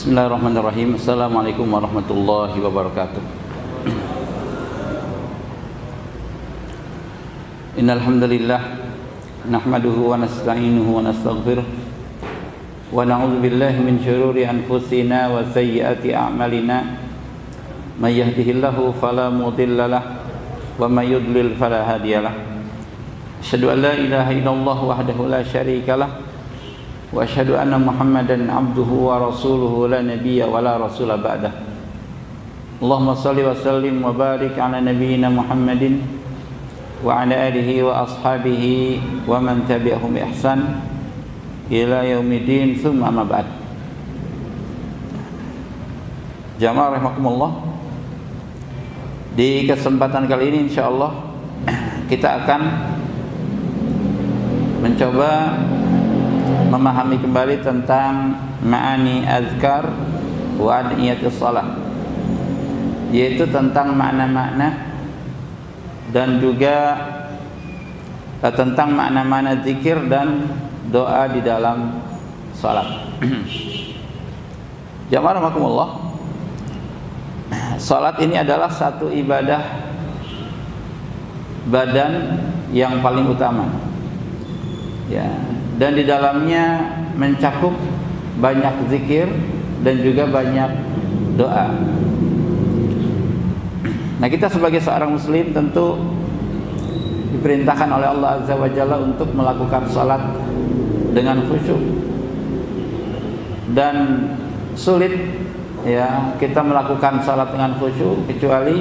Bismillahirrahmanirrahim. Assalamualaikum warahmatullahi wabarakatuh. Innal hamdalillah nahmaduhu wa nasta'inuhu wa nastaghfiruh wa na'udzu billahi min shururi anfusina wa sayyiati a'malina. May yahdihillahu fala mudilla lahu wa may yudlil fala hadiyalah. Asyhadu an la ilaha illallah wahdahu la syarika lahu wa asyhadu anna Muhammadan abduhu wa rasuluhu la nabiyya wa la rasula ba'dah. Allahumma shalli wa sallim wa barik ala nabiyyina Muhammadin wa ala alihi wa ashabihi wa man tabi'ahum bi ihsan ila yaumiddin, tsumma amma ba'd. Jamaah rahimakumullah, di kesempatan kali ini insyaallah kita akan mencoba memahami kembali tentang ma'ani azkar wa ad'iyatus shalah, yaitu tentang makna-makna dan juga tentang makna-makna zikir dan doa di dalam salat. Jamaah rahimakumullah, salat ini adalah satu ibadah badan yang paling utama, ya, dan di dalamnya mencakup banyak zikir dan juga banyak doa. Nah, kita sebagai seorang muslim tentu diperintahkan oleh Allah Azza wa Jalla untuk melakukan salat dengan khusyuk, dan sulit ya kita melakukan salat dengan khusyuk kecuali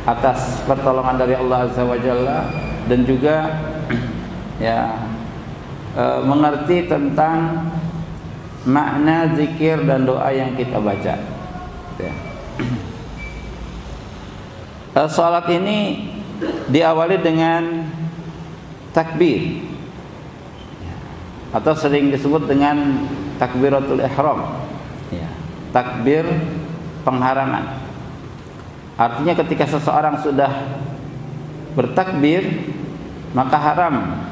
atas pertolongan dari Allah Azza wa Jalla, dan juga ya mengerti tentang makna zikir dan doa yang kita baca, ya. Salat ini diawali dengan takbir, atau sering disebut dengan takbiratul ihram, ya, takbir pengharaman. Artinya ketika seseorang sudah bertakbir, maka haram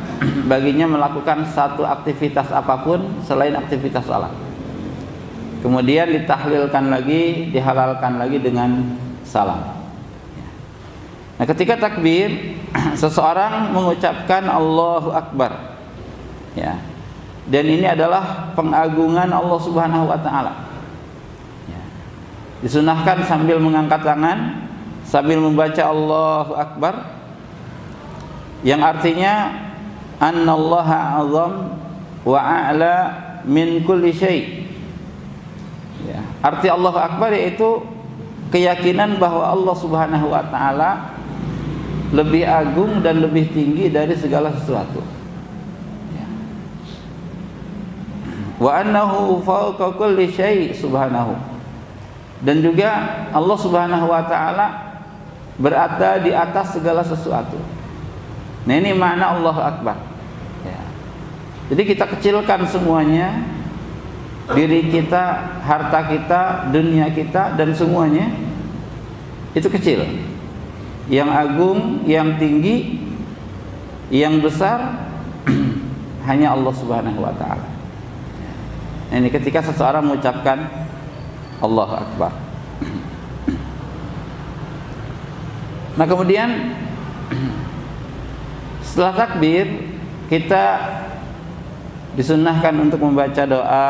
baginya melakukan satu aktivitas apapun selain aktivitas salat. Kemudian ditahlilkan lagi, dihalalkan lagi dengan salam. Nah, ketika takbir, seseorang mengucapkan Allahu Akbar, ya, dan ini adalah pengagungan Allah Subhanahu wa Ta'ala, ya. Disunahkan sambil mengangkat tangan, sambil membaca Allahu Akbar, yang artinya annallaha azam wa a'la min kulli syai', ya. Arti Allahu Akbar yaitu keyakinan bahwa Allah Subhanahu wa Ta'ala lebih agung dan lebih tinggi dari segala sesuatu, ya. Wa annahu fawqa kulli syai' subhanahu, dan juga Allah Subhanahu wa Ta'ala berada di atas segala sesuatu. Nah, ini makna Allahu Akbar, ya. Jadi kita kecilkan semuanya, diri kita, harta kita, dunia kita, dan semuanya itu kecil. Yang agung, yang tinggi, yang besar hanya Allah Subhanahu wa Ta'ala. Nah, ini ketika seseorang mengucapkan Allahu Akbar. Nah, kemudian setelah takbir, kita disunnahkan untuk membaca doa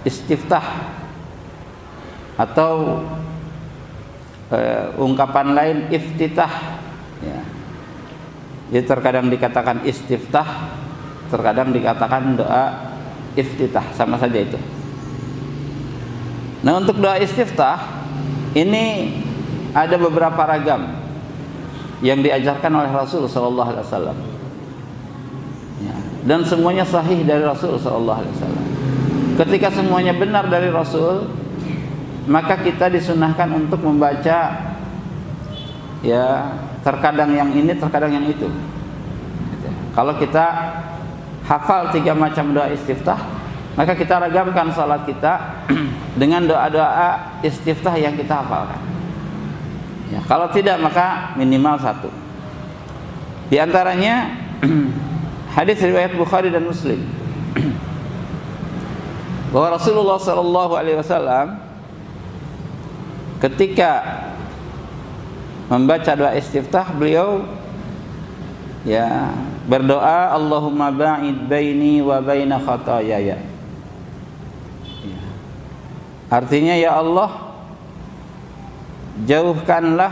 istiftah, atau ungkapan lain iftitah, ya. Jadi terkadang dikatakan istiftah, terkadang dikatakan doa iftitah, sama saja itu. Nah, untuk doa istiftah ini ada beberapa ragam yang diajarkan oleh Rasul sallallahu alaihi wasallam, ya, dan semuanya sahih dari Rasul sallallahu alaihi wasallam. Ketika semuanya benar dari Rasul, maka kita disunahkan untuk membaca, ya, terkadang yang ini, terkadang yang itu. Kalau kita hafal 3 macam doa istiftah, maka kita ragamkan salat kita dengan doa-doa istiftah yang kita hafalkan. Ya, kalau tidak, maka minimal 1. Di antaranya hadis riwayat Bukhari dan Muslim bahwa Rasulullah sallallahu alaihi wasallam ketika membaca doa istiftah, beliau ya berdoa, Allahumma ba'id baini wa baina khataayaya. Ya. Artinya, ya Allah, jauhkanlah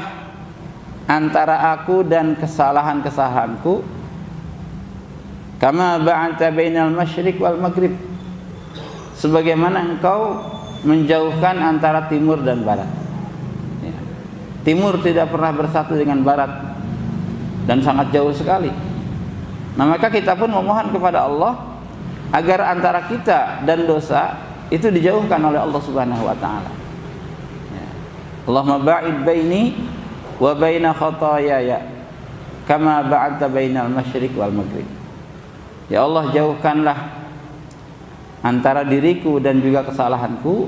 antara aku dan kesalahan-kesalahanku, kama ba'adta bainal masyriq wal maghrib, sebagaimana engkau menjauhkan antara timur dan barat. Ya. Timur tidak pernah bersatu dengan barat dan sangat jauh sekali. Nah, maka kita pun memohon kepada Allah agar antara kita dan dosa itu dijauhkan oleh Allah Subhanahu wa taala. Ya. Allahumma ba'id baini wa baina khataayaya kama ba'adta bainal masyriq wal maghrib. Ya Allah, jauhkanlah antara diriku dan juga kesalahanku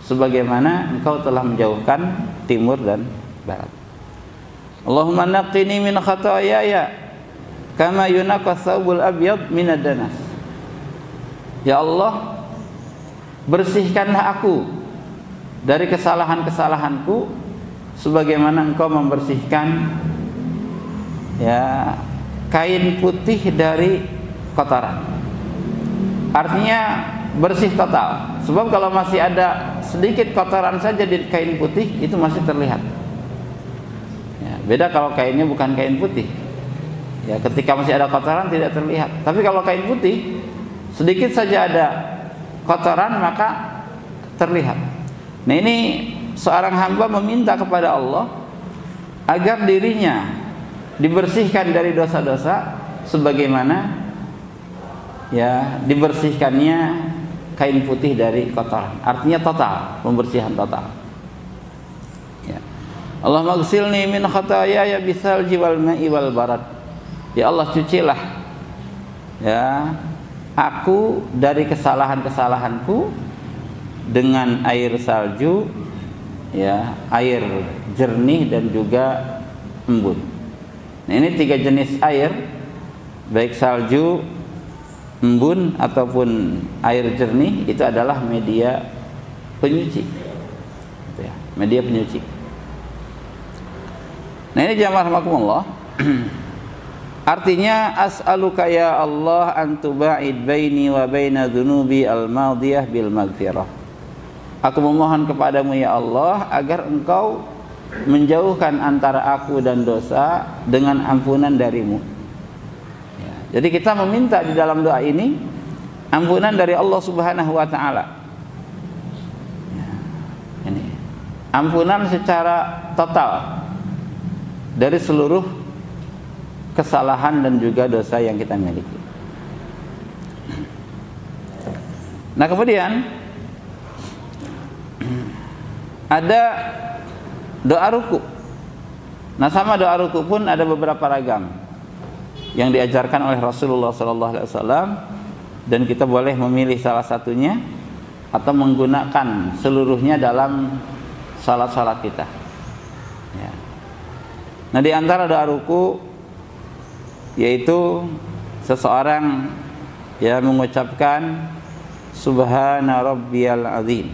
sebagaimana engkau telah menjauhkan timur dan barat. Allahumma naqqini min khataayaya kama yunaqqa thawbul abyad minad danas. Ya Allah, bersihkanlah aku dari kesalahan-kesalahanku sebagaimana engkau membersihkan ya kain putih dari kotoran. Artinya bersih total. Sebab kalau masih ada sedikit kotoran saja di kain putih, itu masih terlihat. Ya, beda kalau kainnya bukan kain putih. Ya, ketika masih ada kotoran tidak terlihat. Tapi kalau kain putih, sedikit saja ada kotoran maka terlihat. Nah, ini seorang hamba meminta kepada Allah agar dirinya dibersihkan dari dosa-dosa sebagaimana ya dibersihkannya kain putih dari kotoran. Artinya total, pembersihan total. Ya. Allahumma ghsilni min khataayaya bisalji wal ma'i wal barad. Ya Allah, cucilah ya aku dari kesalahan-kesalahanku dengan air salju, ya, air jernih dan juga embun. Nah, ini 3 jenis air, baik salju, embun ataupun air jernih, itu adalah media penyuci. Ya, media penyuci. Nah, ini jamaah rahimakumullah. Artinya, as'aluka ya Allah an tuba'id baini wa baina dzunubi al-madiyah bil maghfirah. Aku memohon kepadamu ya Allah agar engkau menjauhkan antara aku dan dosa dengan ampunan darimu. Ya, jadi kita meminta di dalam doa ini ampunan dari Allah Subhanahu wa taala. Ya, ini ampunan secara total dari seluruh kesalahan dan juga dosa yang kita miliki. Nah, kemudian ada doa ruku. Nah, sama doa ruku pun ada beberapa ragam yang diajarkan oleh Rasulullah SAW, dan kita boleh memilih salah satunya atau menggunakan seluruhnya dalam salat-salat kita. Ya. Nah, di antara doa ruku yaitu seseorang yang mengucapkan Subhana Rabbiyal Azim.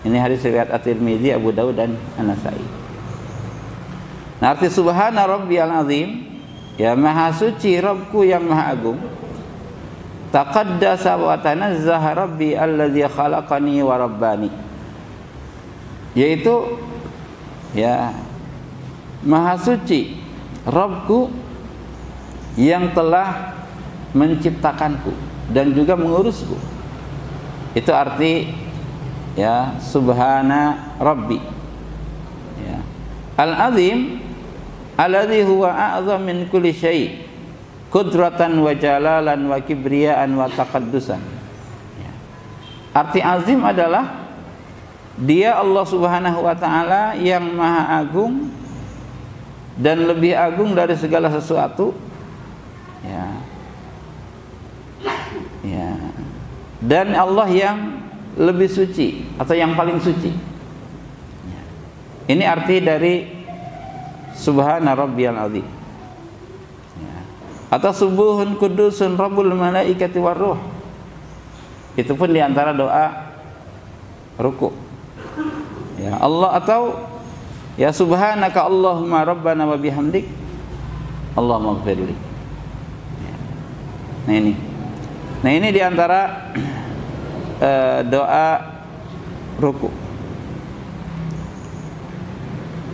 Ini hadis riwayat At-Tirmidzi, Abu Daud dan An-Nasa'i. Nah, arti Subhana Rabbiyal Azim, ya Maha Suci Rabbku yang Maha Agung. Taqaddasa wa tanazzaha Rabbi alladzi khalaqani wa rabbani. Yaitu ya Maha Suci Rabbku yang telah menciptakanku dan juga mengurusku. Itu arti ya Subhana Rabbi. Ya. Al-Azim alladzi huwa a'zam min kulli syai' qudratan wa jalalan wa kibriyaan wa taqaddusan. Ya. Arti azim adalah dia Allah Subhanahu wa taala yang maha agung dan lebih agung dari segala sesuatu. Ya. Ya. Dan Allah yang lebih suci atau yang paling suci. Ya. Ini arti dari Subhana Rabbiyal Azim. Ya. Atau subuhun kudusun Rabbul malaikati war ruh. Itu pun diantara doa ruku. Ya Allah, atau ya subhanaka Allahumma rabbana wa bihamdik Allahumma ighfirli. Nah ini diantara doa ruku.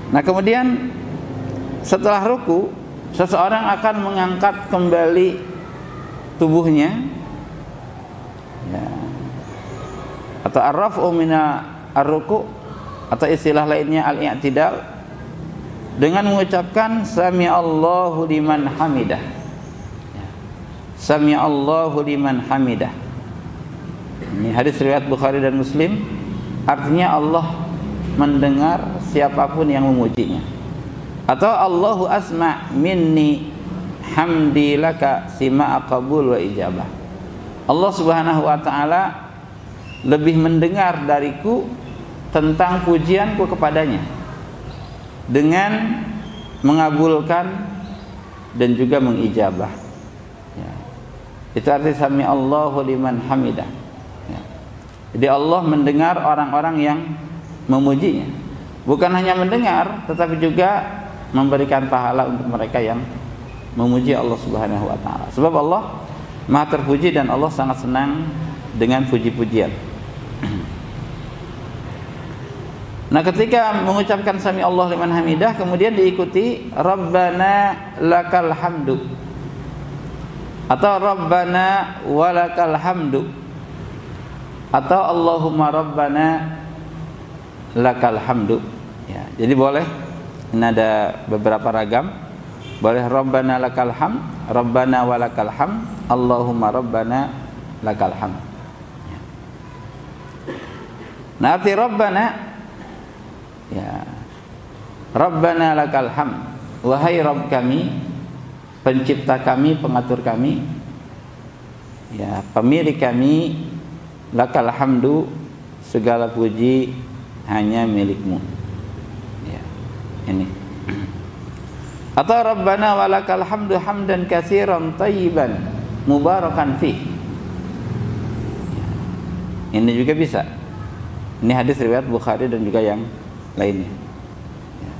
Nah kemudian setelah ruku, seseorang akan mengangkat kembali tubuhnya, ya, atau ar-raf'u mina ar-ruku, atau istilah lainnya al-i'tidal, dengan mengucapkan sami'allahu liman hamidah. Sami'allahu liman hamidah. Ini hadis riwayat Bukhari dan Muslim, artinya Allah mendengar siapapun yang memujinya. Atau Allahu asma' minni hamdi laka sima'a qabul wa ijabah. Allah Subhanahu wa taala lebih mendengar dariku tentang pujianku kepadanya, dengan mengabulkan dan juga mengijabah. Ya. Itu arti sami Allahu liman hamidah. Ya. Jadi Allah mendengar orang-orang yang memujinya. Bukan hanya mendengar, tetapi juga memberikan pahala untuk mereka yang memuji Allah Subhanahu wa taala. Sebab Allah Maha terpuji dan Allah sangat senang dengan puji-pujian. Nah, ketika mengucapkan sami Allah liman hamidah, kemudian diikuti Rabbana lakal hamdu, atau Rabbana walakal hamdu, atau Allahumma Rabbana lakal hamdu. Ya, jadi boleh, ini ada beberapa ragam. Boleh Rabbana lakal hamd, Rabbana walakal hamd, Allahumma Rabbana lakal hamd. Ya. Nah, arti Rabbana, ya, Rabbana lakal hamd, wahai Rabb kami, pencipta kami, pengatur kami, ya, pemilik kami, lakal hamdu, segala puji hanya milikmu. Ya, ini. Atau Rabbana walakal hamdu hamdan katsiran thayyiban mubarakan fih. Ya. Ini juga bisa. Ini hadis riwayat Bukhari dan juga yang lainnya. Ya.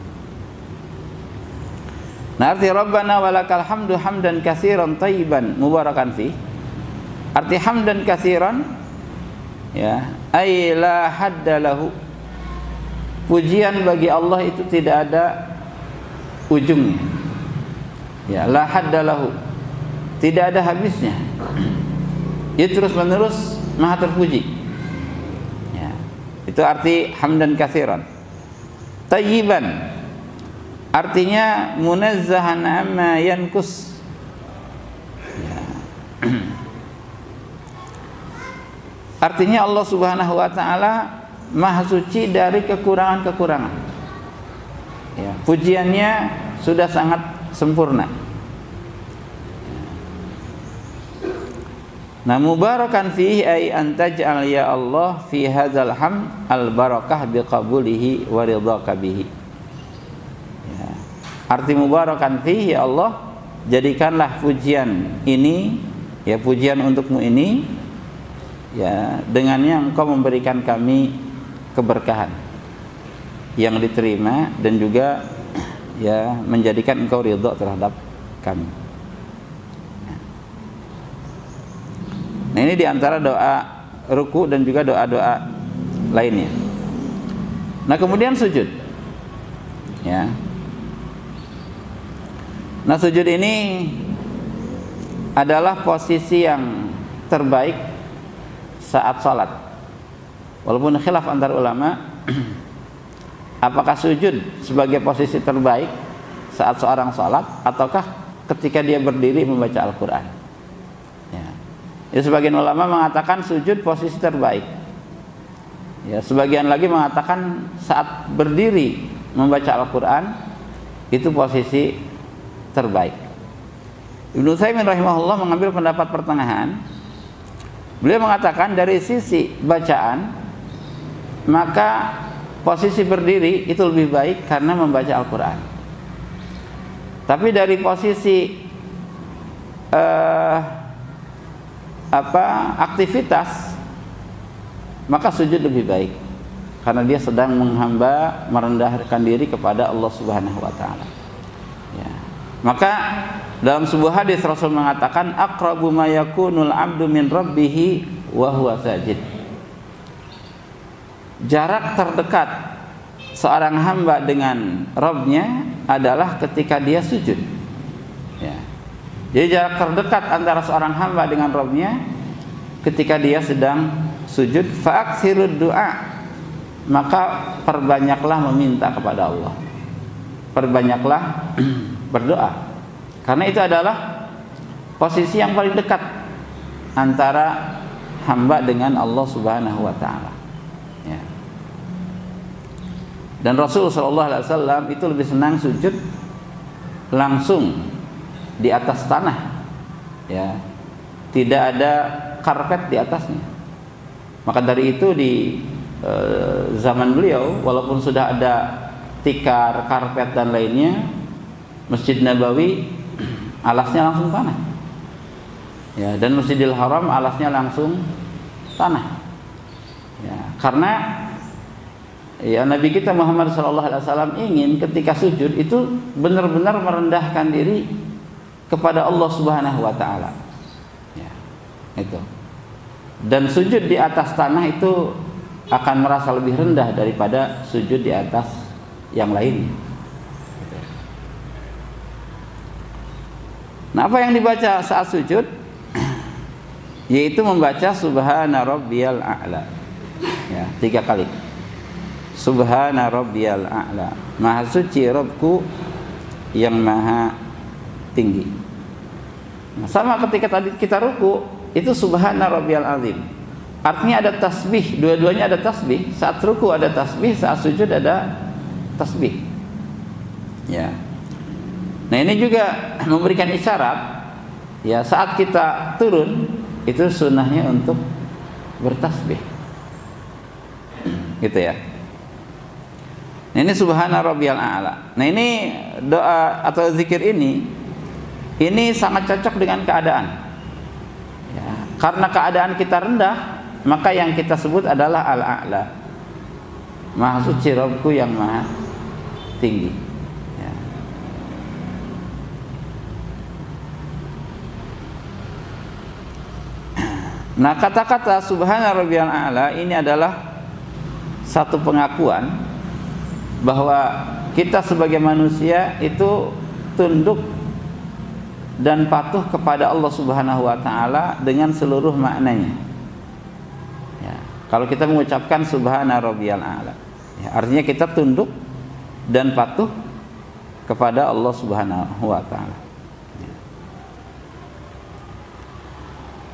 Nah, arti Rabbana walakal hamdu hamdan katsiran thayyiban mubarakan fih, arti hamdan katsiran, ya, ay la hadda lahu, pujian bagi Allah itu tidak ada ujungnya. Ya, la hadda lahu, tidak ada habisnya. Ia terus menerus Maha terpuji. Ya, itu arti hamdan katsiran. Tayyiban, artinya munazzahan amma yankus. Ya. Artinya Allah Subhanahu wa taala Maha suci dari kekurangan-kekurangan. Ya, pujiannya sudah sangat sempurna. Nah, mubarakan fihi ay antaj'al ya Allah fi hadzal hamd al barakah biqabulihi wa ridhaka bihi. Ya. Arti mubarakan fihi, ya Allah, jadikanlah pujian ini, ya, pujian untukmu ini, ya, dengannya engkau memberikan kami keberkahan yang diterima dan juga, ya, menjadikan engkau ridha terhadap kami. Nah, ini diantara doa ruku dan juga doa-doa lainnya. Nah, kemudian sujud, ya. Nah, sujud ini adalah posisi yang terbaik saat sholat. Walaupun khilaf antar ulama, apakah sujud sebagai posisi terbaik saat seorang sholat, ataukah ketika dia berdiri membaca Al-Quran. Ya, sebagian ulama mengatakan sujud posisi terbaik. Ya, sebagian lagi mengatakan saat berdiri membaca Al-Quran itu posisi terbaik. Ibnu Utsaimin rahimahullah mengambil pendapat pertengahan. Beliau mengatakan dari sisi bacaan, maka posisi berdiri itu lebih baik karena membaca Al-Quran. Tapi dari posisi aktivitas, maka sujud lebih baik. karena dia sedang menghamba, merendahkan diri kepada Allah Subhanahu wa taala. Ya. Maka dalam sebuah hadis Rasul mengatakan aqrabu ma yakunul 'abdu min rabbih wa huwa sajid. Jarak terdekat seorang hamba dengan Rabb-nya adalah ketika dia sujud. Ya. Jadi jarak terdekat antara seorang hamba dengan Rabb-nya ketika dia sedang sujud. Fa'aktsirud du'a, maka perbanyaklah meminta kepada Allah, perbanyaklah berdoa, karena itu adalah posisi yang paling dekat antara hamba dengan Allah Subhanahu wa taala. Ya. Dan Rasul sallallahu alaihi wasallam itu lebih senang sujud langsung di atas tanah, ya, tidak ada karpet di atasnya. Maka dari itu di zaman beliau, walaupun sudah ada tikar, karpet dan lainnya, Masjid Nabawi alasnya langsung tanah, ya, dan Masjidil Haram alasnya langsung tanah, ya, karena ya Nabi kita Muhammad SAW ingin ketika sujud itu benar-benar merendahkan diri kepada Allah Subhanahu wa taala. Ya, itu. Dan sujud di atas tanah itu akan merasa lebih rendah daripada sujud di atas yang lain. Nah, apa yang dibaca saat sujud? Yaitu membaca Subhana Rabbiyal A'la. Ya, 3 kali. Subhana Rabbiyal A'la. Maha suci Rabbku yang maha tinggi. Nah, sama ketika tadi kita ruku, itu Subhana Rabbiyal Azim. Artinya ada tasbih, dua-duanya ada tasbih. Saat ruku ada tasbih, saat sujud ada tasbih. Ya. Nah, ini juga memberikan isyarat, ya, saat kita turun itu sunnahnya untuk bertasbih, gitu ya. Nah, ini Subhana Rabbiyal A'la. Nah, ini doa atau zikir ini sangat cocok dengan keadaan, ya, karena keadaan kita rendah, maka yang kita sebut adalah Al-A'la, Maha suci Rabbku yang maha tinggi. Nah, kata-kata Subhana Rabbiyal A'la ini adalah satu pengakuan bahwa kita sebagai manusia itu tunduk dan patuh kepada Allah Subhanahu wa taala dengan seluruh maknanya. Ya, kalau kita mengucapkan Subhana Rabbiyal A'la, ya, artinya kita tunduk dan patuh kepada Allah Subhanahu wa taala.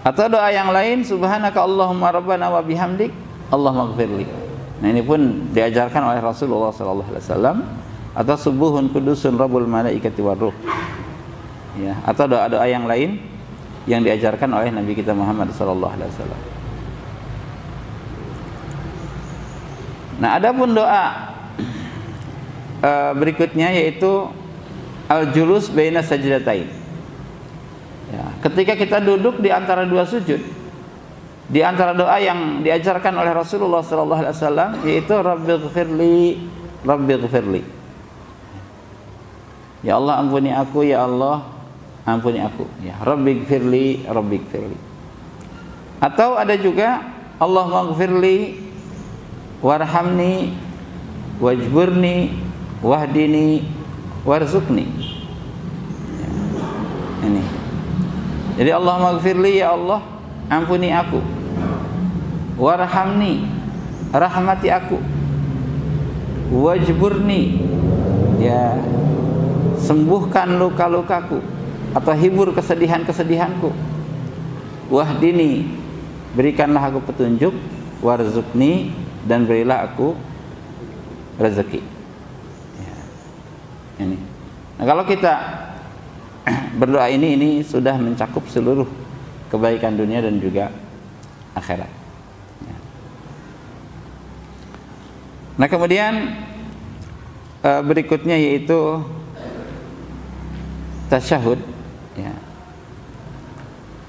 Atau doa yang lain, Subhanaka Allahumma Rabbana wa bihamdik Allahumma gfirli. Nah, ini pun diajarkan oleh Rasulullah SAW. Atau Subuhun Kudusun Rabbul Malaikati Warruh, ya, atau doa-doa yang lain yang diajarkan oleh Nabi kita Muhammad SAW. Nah, adapun doa berikutnya yaitu Al-Julus Baina Sajdatain. Ya, ketika kita duduk di antara dua sujud, di antara doa yang diajarkan oleh Rasulullah SAW yaitu Rabbighfirli, Rabbighfirli. Ya Allah ampuni aku, ya Allah ampuni aku. Ya, Rabbighfirli, Rabbighfirli. Atau ada juga Allahumma ghfirli warhamni wajburni wahdini warzuqni. Ya, ini. Jadi Allahumma ghfirli, ya Allah ampuni aku, warhamni, rahmati aku, wajburni, ya, sembuhkan luka-lukaku atau hibur kesedihan-kesedihanku, wahdini, berikanlah aku petunjuk, warzuqni, dan berilah aku rezeki. Ya, ini. Nah, kalau kita berdoa ini sudah mencakup seluruh kebaikan dunia dan juga akhirat. Ya. Nah, kemudian berikutnya yaitu tasyahud. Ya.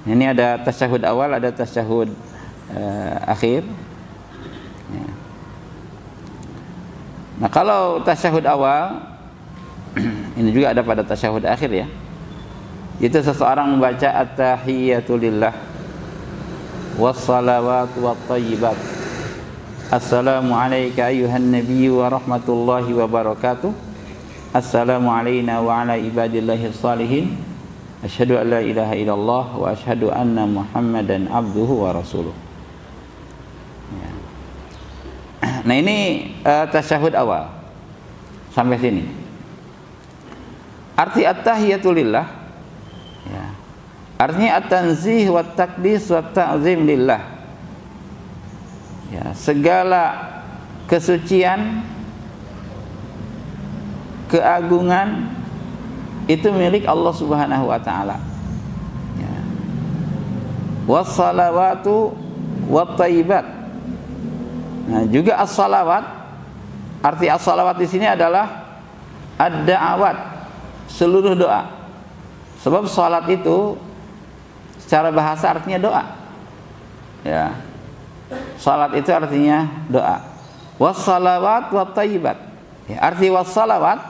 Ini ada tasyahud awal, ada tasyahud akhir. Ya. Nah, kalau tasyahud awal ini juga ada pada tasyahud akhir ya. Itu seseorang membaca at-tahiyatu lillah wassalawatu wattayyibat. Assalamu alayka ayyuhan nabiyyu wa rahmatullahi wa barakatuh. Assalamu alayna wa ala ibadillahi shalihin. Asyhadu an la ilaha illallah wa asyhadu anna Muhammadan abduhu wa rasuluh. Ya. Nah, ini tasyahud awal. Sampai sini. Arti at-tahiyatu lillah ya. Artinya at-tanzih wa taqdis wa ta'zim lillah. Ya, segala kesucian, keagungan itu milik Allah Subhanahu wa taala. Ya. Wassalawatu wattayyibat. Nah, juga as-salawat, arti as-salawat di sini adalah ad-da'awat, seluruh doa. Sebab salat itu secara bahasa artinya doa. Ya. Salat itu artinya doa. Wassalawat wattayyibat. Ya, arti wassalawat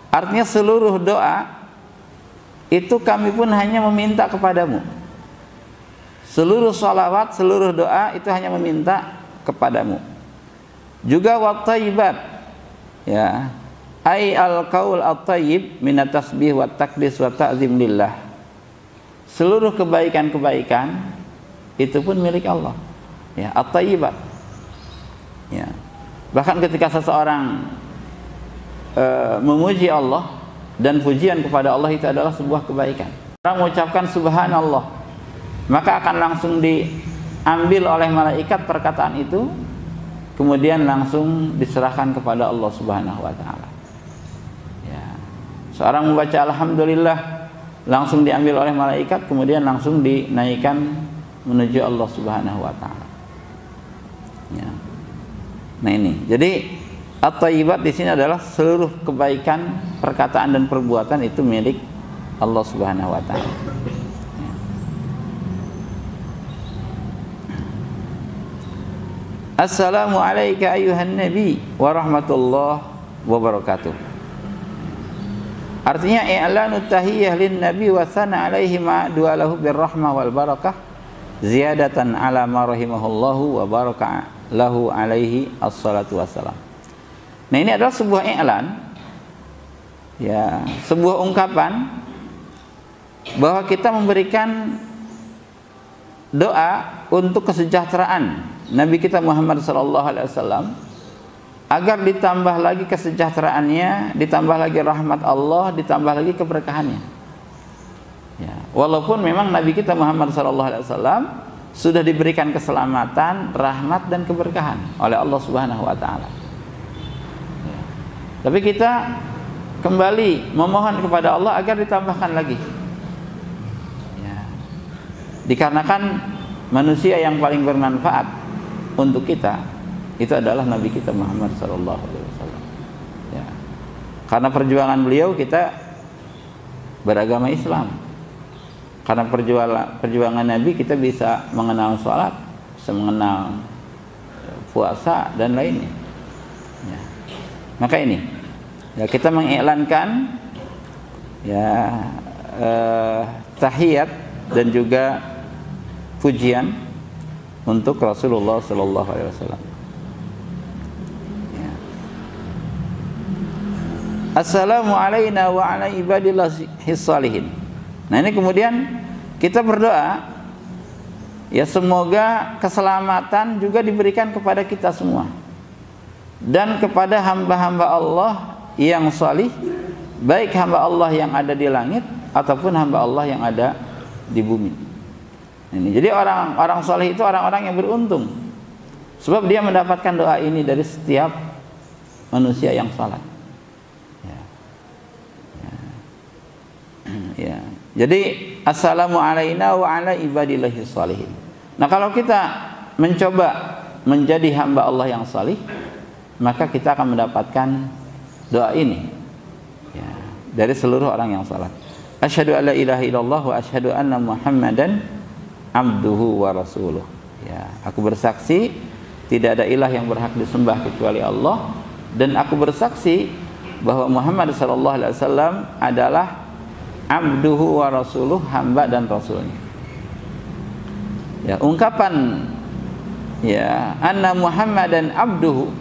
artinya seluruh doa itu kami pun hanya meminta kepadamu. Seluruh salawat, seluruh doa itu hanya meminta kepadamu. Juga wattayyibat. Ya. Ai al-qaul at-tayyib min at-tasbih wa taqdis wa ta'zim lillah. Seluruh kebaikan-kebaikan itu pun milik Allah. Ya, at-tayyibat. Ya. Bahkan ketika seseorang memuji Allah dan pujian kepada Allah itu adalah sebuah kebaikan. Orang mengucapkan subhanallah, maka akan langsung diambil oleh malaikat perkataan itu, kemudian langsung diserahkan kepada Allah Subhanahu wa taala. Seorang membaca alhamdulillah langsung diambil oleh malaikat, kemudian langsung dinaikkan menuju Allah Subhanahu wa taala. Ya. Nah, ini. Jadi at-thayyibat di sini adalah seluruh kebaikan, perkataan dan perbuatan itu milik Allah Subhanahu wa taala. Ya. Assalamu alayka ayyuhan nabi wa rahmatullahi wa barakatuh. Artinya i'lanu tahiyyah lin nabi wa sana alaihi ma du'alahu birrahmah wal barakah ziyadatan ala ma rahimahullahu wa baraka lahu alaihi assalatu wassalam. Nah, ini adalah sebuah i'lan, ya, sebuah ungkapan bahwa kita memberikan doa untuk kesejahteraan Nabi kita Muhammad sallallahu alaihi wasallam, agar ditambah lagi kesejahteraannya, ditambah lagi rahmat Allah, ditambah lagi keberkahannya. Ya, walaupun memang Nabi kita Muhammad SAW sudah diberikan keselamatan, rahmat dan keberkahan oleh Allah Subhanahu Wa Taala. Ya, tapi kita kembali memohon kepada Allah agar ditambahkan lagi. Ya, dikarenakan manusia yang paling bermanfaat untuk kita itu adalah Nabi kita Muhammad sallallahu alaihi wasallam. Ya. Karena perjuangan beliau kita beragama Islam. Karena perjuangan Nabi kita bisa mengenal sholat, bisa mengenal puasa dan lainnya. Ya. Maka ini, ya, kita mengiklankan ya tahiyat dan juga pujian untuk Rasulullah sallallahu alaihi wasallam. Assalamu alayna wa ala ibadillahi shalihin. Nah, ini kemudian kita berdoa ya semoga keselamatan juga diberikan kepada kita semua dan kepada hamba-hamba Allah yang salih, baik hamba Allah yang ada di langit ataupun hamba Allah yang ada di bumi. Ini jadi orang-orang salih itu orang-orang yang beruntung, sebab dia mendapatkan doa ini dari setiap manusia yang salat. Ya. Jadi assalamu alayna wa ala ibadillahi shalihin. Nah, kalau kita mencoba menjadi hamba Allah yang salih, maka kita akan mendapatkan doa ini ya, dari seluruh orang yang salat. Asyhadu alla ilaha illallah wa asyhadu anna Muhammadan abduhu wa rasuluh. Ya, aku bersaksi tidak ada ilah yang berhak disembah kecuali Allah, dan aku bersaksi bahwa Muhammad sallallahu alaihi wasallam adalah abduhu wa rasuluh, hamba dan rasulnya. Ya, ungkapan ya anna Muhammadan abduhu,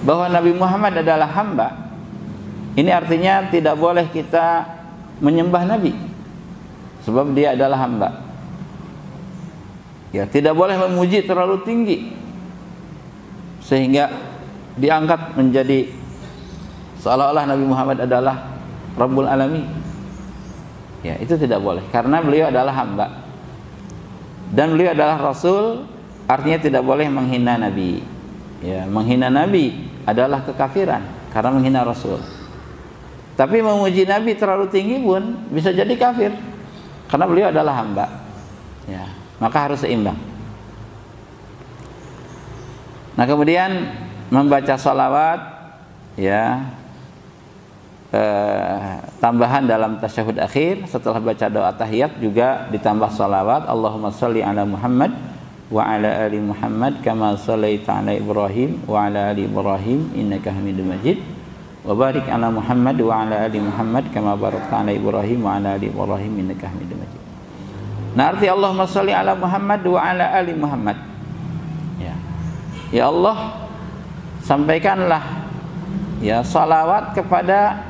bahwa Nabi Muhammad adalah hamba, ini artinya tidak boleh kita menyembah Nabi sebab dia adalah hamba. Ya, tidak boleh memuji terlalu tinggi sehingga diangkat menjadi seolah-olah Nabi Muhammad adalah Rabbul Alamin. Ya, itu tidak boleh karena beliau adalah hamba dan beliau adalah Rasul, artinya tidak boleh menghina Nabi. Ya, menghina Nabi adalah kekafiran karena menghina Rasul. Tapi memuji Nabi terlalu tinggi pun bisa jadi kafir karena beliau adalah hamba. Ya, maka harus seimbang. Nah, kemudian membaca salawat, ya, tambahan dalam tasyahud akhir setelah baca doa tahiyat juga ditambah salawat. Allahumma sholli ala Muhammad wa ala ali Muhammad kama shallaita ala Ibrahim wa ala ali Ibrahim innaka Hamidum Majid. Wa barik ala Muhammad wa ala ali Muhammad kama barakta ala Ibrahim wa ala ali Ibrahim innaka Hamidum Majid. Nah, arti Allahumma sholli ala Muhammad wa ala ali Muhammad. Ya. Ya Allah, sampaikanlah ya salawat kepada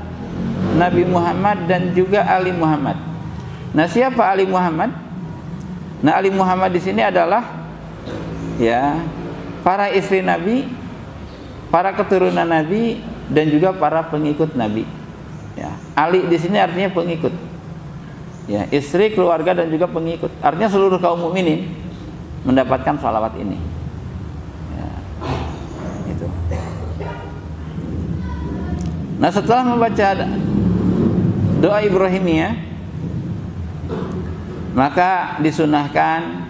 Nabi Muhammad dan juga Ali Muhammad. Nah, siapa Ali Muhammad? Nah, Ali Muhammad di sini adalah ya para istri Nabi, para keturunan Nabi dan juga para pengikut Nabi. Ya, Ali di sini artinya pengikut. Ya, istri, keluarga dan juga pengikut. Artinya seluruh kaum mukminin mendapatkan salawat ini. Ya, itu. Nah, setelah membaca doa Ibrahimiyah, maka disunahkan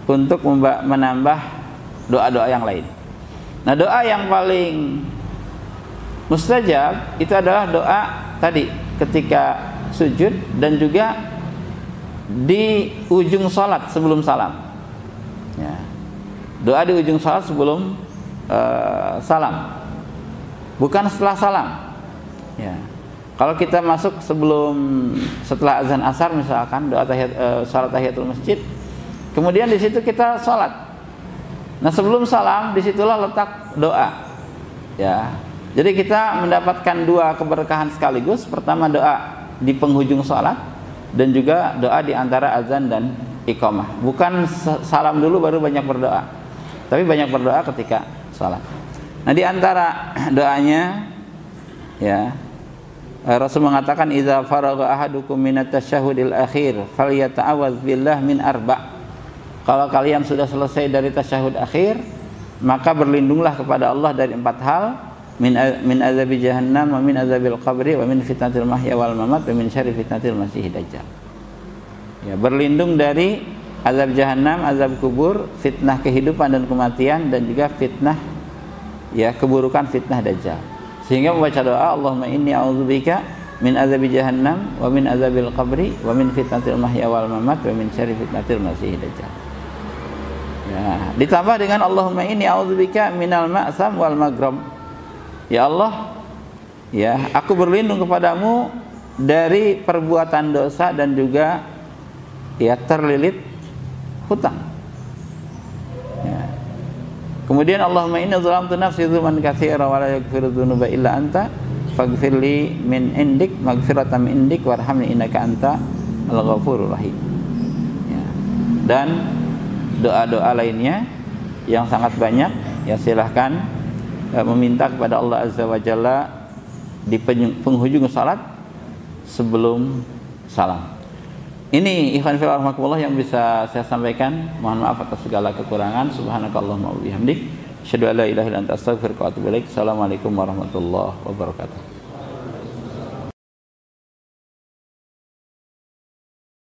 untuk menambah doa-doa yang lain. Nah, doa yang paling mustajab itu adalah doa tadi ketika sujud dan juga di ujung salat sebelum salam. Ya. Doa di ujung salat sebelum salam, bukan setelah salam. Ya. Kalau kita masuk setelah azan asar misalkan doa salat tahiyatul masjid, kemudian di situ kita salat. Nah, sebelum salam disitulah letak doa. Ya. Jadi kita mendapatkan dua keberkahan sekaligus. Pertama doa di penghujung salat dan juga doa di antara azan dan iqamah. Bukan salam dulu baru banyak berdoa, tapi banyak berdoa ketika salat. Nah, di antara doanya ya Rasul mengatakan idza faragha ahadukum minat tasyahhudil akhir falyata'awwadz billah min arba'. Kalau kalian sudah selesai dari tasyahud akhir, maka berlindunglah kepada Allah dari 4 hal, min azabi jahannam wa min azabil qabri wa min fitnatil mahya wal mamat wa min syarri fitnatil masiihid dajjal. Ya, berlindung dari azab jahannam, azab kubur, fitnah kehidupan dan kematian dan juga fitnah ya keburukan fitnah dajjal. Sehingga membaca doa Allahumma inni a'udzubika min azabi jahannam wa min azabil qabri wa min fitnatil mahya wal mamat wa min syarri fitnatil masiihid dajjal. Ya, ditambah dengan Allahumma inni a'udzubika minal ma'sam wal maghram. Ya Allah, ya aku berlindung kepadamu dari perbuatan dosa dan juga ya terlilit hutang. Ya. Kemudian Allahumma inni zalamtu nafsi dzulman katsiran wa la yaghfiru dzunuba illa anta faghfirli min indik maghfiratan min indik warhamni innaka anta al-ghafurur rahim. Ya. Dan doa-doa lainnya yang sangat banyak, ya silahkan meminta kepada Allah Azza wa Jalla di penghujung salat sebelum salam. Ini ikhwan fillah rahimakumullah yang bisa saya sampaikan. Mohon maaf atas segala kekurangan. Subhanakallahumma wa bihamdik, asyhadu an la ilaha illa anta astaghfiruka wa atubu ilaik. Assalamualaikum warahmatullahi wabarakatuh.